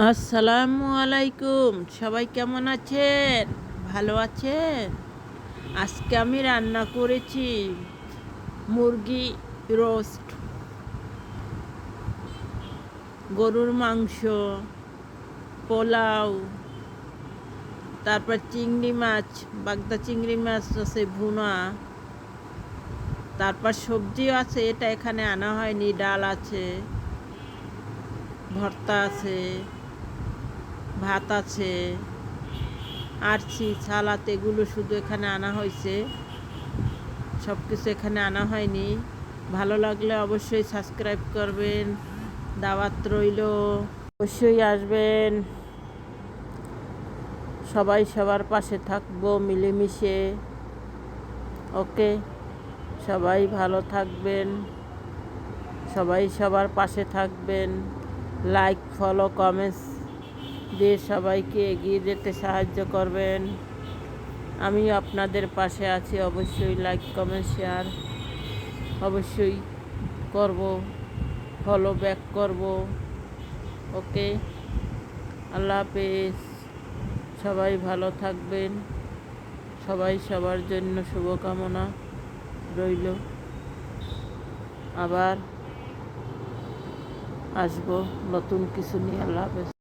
আসসালামু আলাইকুম। সবাই কেমন আছেন? ভালো আছেন? আজকে আমি রান্না করেছি মুরগি রোস্ট, গরুর মাংস, পোলাও, তারপর চিংড়ি মাছ, বাগদা চিংড়ি মাছ আছে ভুনা, তারপর সবজিও আছে, এটা এখানে আনা হয়নি। ডাল আছে, ভর্তা আছে, ভাত আছে, আরছি সালাদ, এগুলো শুধু এখানে আনা হয়েছে, সব কিছু এখানে আনা হয়নি। ভালো লাগলে অবশ্যই সাবস্ক্রাইব করবেন, দাওয়াত রইল, অবশ্যই আসবেন। সবাই সবার পাশে থাকবো মিলেমিশে। ওকে, সবাই ভালো থাকবেন, সবাই সবার পাশে থাকবেন। লাইক, ফলো, কমেন্টস দিয়ে সবাইকে এগিয়ে যেতে সাহায্য করবেন। আমি আপনাদের পাশে আছি। অবশ্যই লাইক, কমেন্ট, শেয়ার অবশ্যই করব, ফলো ব্যাক করব। ওকে, আল্লাহ হাফেজ। সবাই ভালো থাকবেন। সবাই সবার জন্য শুভকামনা রইল। আবার আসবো নতুন কিছু নিয়ে। আল্লাহ হাফেজ।